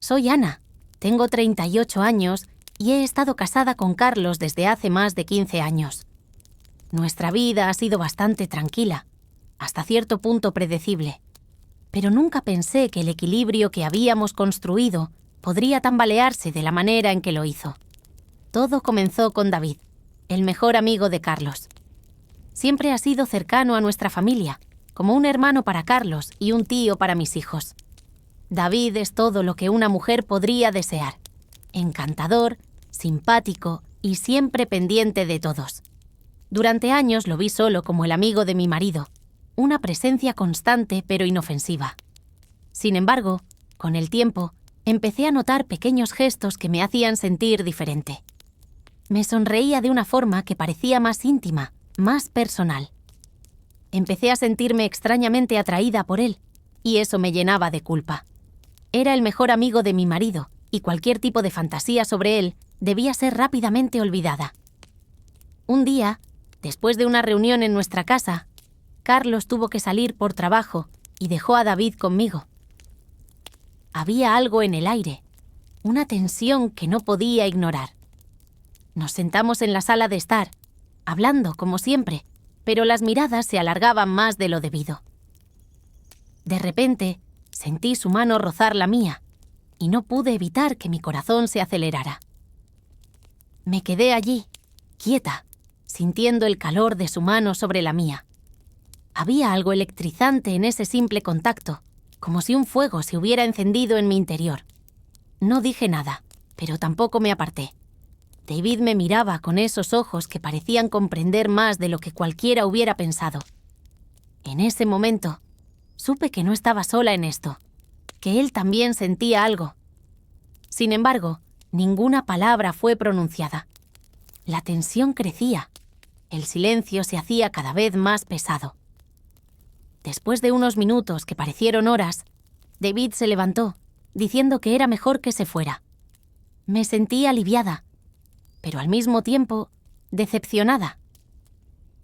Soy Ana, tengo 38 años y he estado casada con Carlos desde hace más de 15 años. Nuestra vida ha sido bastante tranquila, hasta cierto punto predecible, pero nunca pensé que el equilibrio que habíamos construido podría tambalearse de la manera en que lo hizo. Todo comenzó con David, el mejor amigo de Carlos. Siempre ha sido cercano a nuestra familia, como un hermano para Carlos y un tío para mis hijos. David es todo lo que una mujer podría desear. Encantador, simpático y siempre pendiente de todos. Durante años lo vi solo como el amigo de mi marido, una presencia constante pero inofensiva. Sin embargo, con el tiempo, empecé a notar pequeños gestos que me hacían sentir diferente. Me sonreía de una forma que parecía más íntima, más personal. Empecé a sentirme extrañamente atraída por él, y eso me llenaba de culpa. Era el mejor amigo de mi marido, y cualquier tipo de fantasía sobre él debía ser rápidamente olvidada. Un día, después de una reunión en nuestra casa, Carlos tuvo que salir por trabajo y dejó a David conmigo. Había algo en el aire, una tensión que no podía ignorar. Nos sentamos en la sala de estar, hablando como siempre, pero las miradas se alargaban más de lo debido. De repente, sentí su mano rozar la mía y no pude evitar que mi corazón se acelerara. Me quedé allí, quieta, sintiendo el calor de su mano sobre la mía. Había algo electrizante en ese simple contacto, como si un fuego se hubiera encendido en mi interior. No dije nada, pero tampoco me aparté. David me miraba con esos ojos que parecían comprender más de lo que cualquiera hubiera pensado. En ese momento, supe que no estaba sola en esto, que él también sentía algo. Sin embargo, ninguna palabra fue pronunciada. La tensión crecía. El silencio se hacía cada vez más pesado. Después de unos minutos que parecieron horas, David se levantó, diciendo que era mejor que se fuera. Me sentí aliviada, pero al mismo tiempo decepcionada.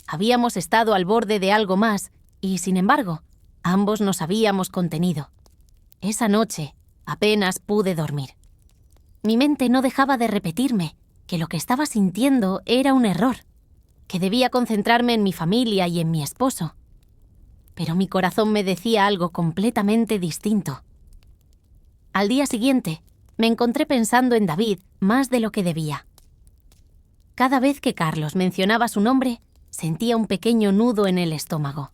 Habíamos estado al borde de algo más y, sin embargo, ambos nos habíamos contenido. Esa noche apenas pude dormir. Mi mente no dejaba de repetirme que lo que estaba sintiendo era un error, que debía concentrarme en mi familia y en mi esposo. Pero mi corazón me decía algo completamente distinto. Al día siguiente, me encontré pensando en David más de lo que debía. Cada vez que Carlos mencionaba su nombre, sentía un pequeño nudo en el estómago.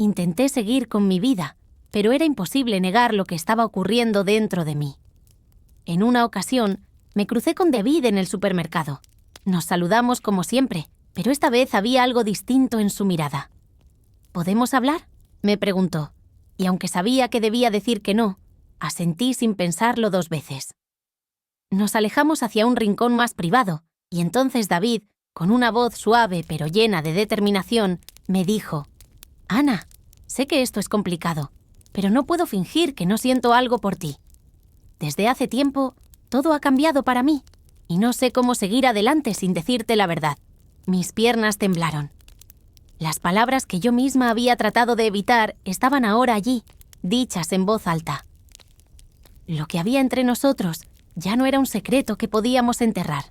Intenté seguir con mi vida, pero era imposible negar lo que estaba ocurriendo dentro de mí. En una ocasión, me crucé con David en el supermercado. Nos saludamos como siempre, pero esta vez había algo distinto en su mirada. ¿Podemos hablar?, me preguntó, y aunque sabía que debía decir que no, asentí sin pensarlo 2 veces. Nos alejamos hacia un rincón más privado, y entonces David, con una voz suave pero llena de determinación, me dijo: «Ana, sé que esto es complicado, pero no puedo fingir que no siento algo por ti. Desde hace tiempo, todo ha cambiado para mí, y no sé cómo seguir adelante sin decirte la verdad». Mis piernas temblaron. Las palabras que yo misma había tratado de evitar estaban ahora allí, dichas en voz alta. Lo que había entre nosotros ya no era un secreto que podíamos enterrar.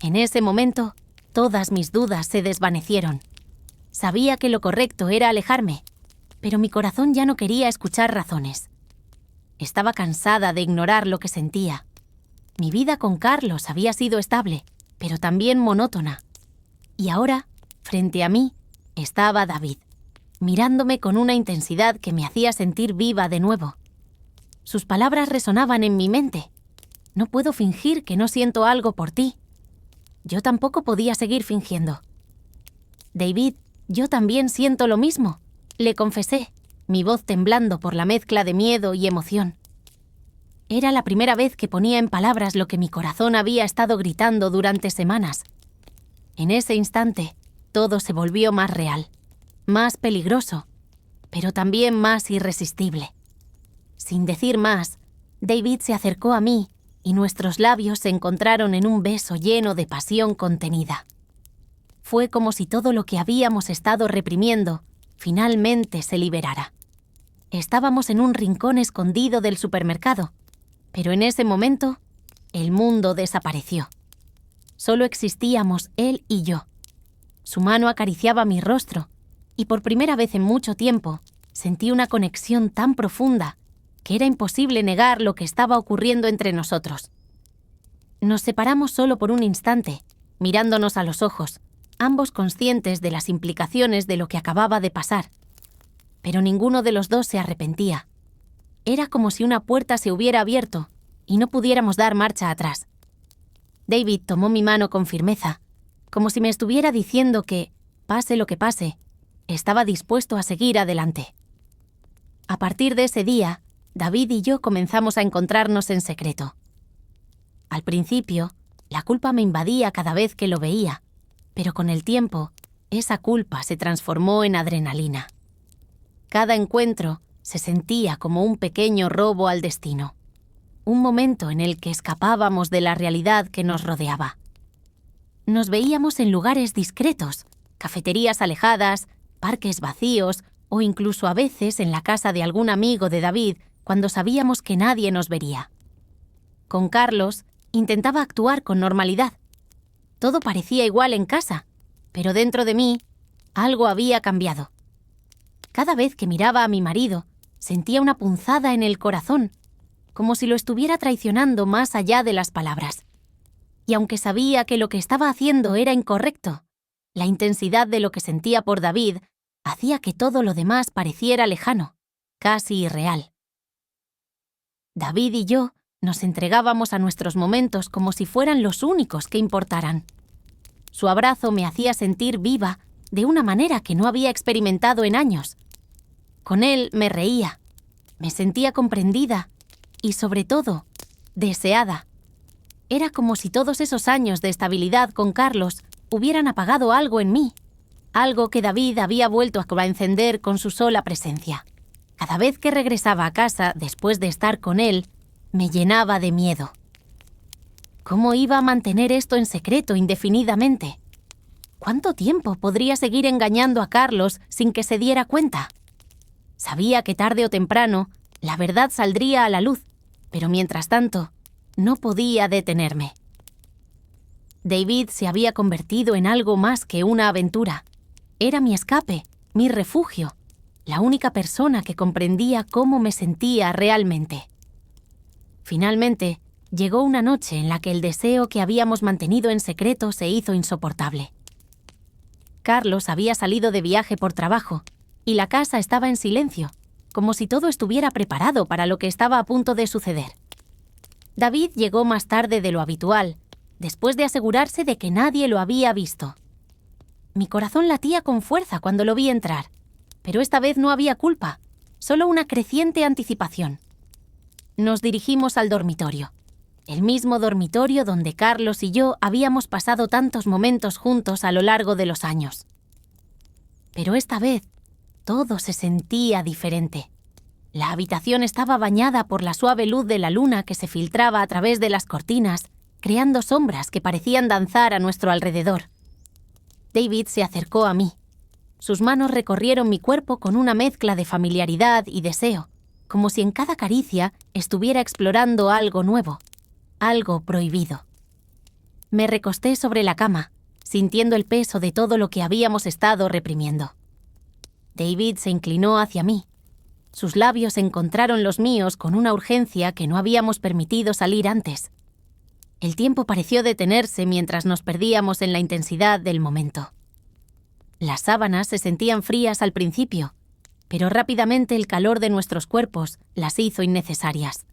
En ese momento, todas mis dudas se desvanecieron. Sabía que lo correcto era alejarme, pero mi corazón ya no quería escuchar razones. Estaba cansada de ignorar lo que sentía. Mi vida con Carlos había sido estable, pero también monótona. Y ahora, frente a mí, estaba David, mirándome con una intensidad que me hacía sentir viva de nuevo. Sus palabras resonaban en mi mente. «No puedo fingir que no siento algo por ti». Yo tampoco podía seguir fingiendo. «David, yo también siento lo mismo», le confesé, mi voz temblando por la mezcla de miedo y emoción. Era la primera vez que ponía en palabras lo que mi corazón había estado gritando durante semanas. En ese instante, todo se volvió más real, más peligroso, pero también más irresistible. Sin decir más, David se acercó a mí y nuestros labios se encontraron en un beso lleno de pasión contenida. Fue como si todo lo que habíamos estado reprimiendo finalmente se liberara. Estábamos en un rincón escondido del supermercado, Pero en ese momento, el mundo desapareció. Solo existíamos él y yo. Su mano acariciaba mi rostro y por primera vez en mucho tiempo sentí una conexión tan profunda que era imposible negar lo que estaba ocurriendo entre nosotros. Nos separamos solo por un instante, mirándonos a los ojos, ambos conscientes de las implicaciones de lo que acababa de pasar. Pero ninguno de los dos se arrepentía. Era como si una puerta se hubiera abierto y no pudiéramos dar marcha atrás. David tomó mi mano con firmeza, como si me estuviera diciendo que, pase lo que pase, estaba dispuesto a seguir adelante. A partir de ese día, David y yo comenzamos a encontrarnos en secreto. Al principio, la culpa me invadía cada vez que lo veía, pero con el tiempo, esa culpa se transformó en adrenalina. Cada encuentro se sentía como un pequeño robo al destino, un momento en el que escapábamos de la realidad que nos rodeaba. Nos veíamos en lugares discretos, cafeterías alejadas, parques vacíos o incluso a veces en la casa de algún amigo de David cuando sabíamos que nadie nos vería. Con Carlos, intentaba actuar con normalidad. Todo parecía igual en casa, pero dentro de mí, algo había cambiado. Cada vez que miraba a mi marido, sentía una punzada en el corazón, como si lo estuviera traicionando más allá de las palabras. Y aunque sabía que lo que estaba haciendo era incorrecto, la intensidad de lo que sentía por David hacía que todo lo demás pareciera lejano, casi irreal. David y yo nos entregábamos a nuestros momentos como si fueran los únicos que importaran. Su abrazo me hacía sentir viva de una manera que no había experimentado en años. Con él me reía, me sentía comprendida y, sobre todo, deseada. Era como si todos esos años de estabilidad con Carlos hubieran apagado algo en mí, algo que David había vuelto a encender con su sola presencia. Cada vez que regresaba a casa después de estar con él, me llenaba de miedo. ¿Cómo iba a mantener esto en secreto indefinidamente? ¿Cuánto tiempo podría seguir engañando a Carlos sin que se diera cuenta? Sabía que tarde o temprano la verdad saldría a la luz, pero mientras tanto, no podía detenerme. David se había convertido en algo más que una aventura. Era mi escape, mi refugio, la única persona que comprendía cómo me sentía realmente. Finalmente, llegó una noche en la que el deseo que habíamos mantenido en secreto se hizo insoportable. Carlos había salido de viaje por trabajo y la casa estaba en silencio, como si todo estuviera preparado para lo que estaba a punto de suceder. David llegó más tarde de lo habitual, después de asegurarse de que nadie lo había visto. Mi corazón latía con fuerza cuando lo vi entrar, pero esta vez no había culpa, solo una creciente anticipación. Nos dirigimos al dormitorio, el mismo dormitorio donde Carlos y yo habíamos pasado tantos momentos juntos a lo largo de los años. Pero esta vez, todo se sentía diferente. La habitación estaba bañada por la suave luz de la luna que se filtraba a través de las cortinas, creando sombras que parecían danzar a nuestro alrededor. David se acercó a mí. Sus manos recorrieron mi cuerpo con una mezcla de familiaridad y deseo, como si en cada caricia estuviera explorando algo nuevo, algo prohibido. Me recosté sobre la cama, sintiendo el peso de todo lo que habíamos estado reprimiendo. David se inclinó hacia mí. Sus labios encontraron los míos con una urgencia que no habíamos permitido salir antes. El tiempo pareció detenerse mientras nos perdíamos en la intensidad del momento. Las sábanas se sentían frías al principio, pero rápidamente el calor de nuestros cuerpos las hizo innecesarias.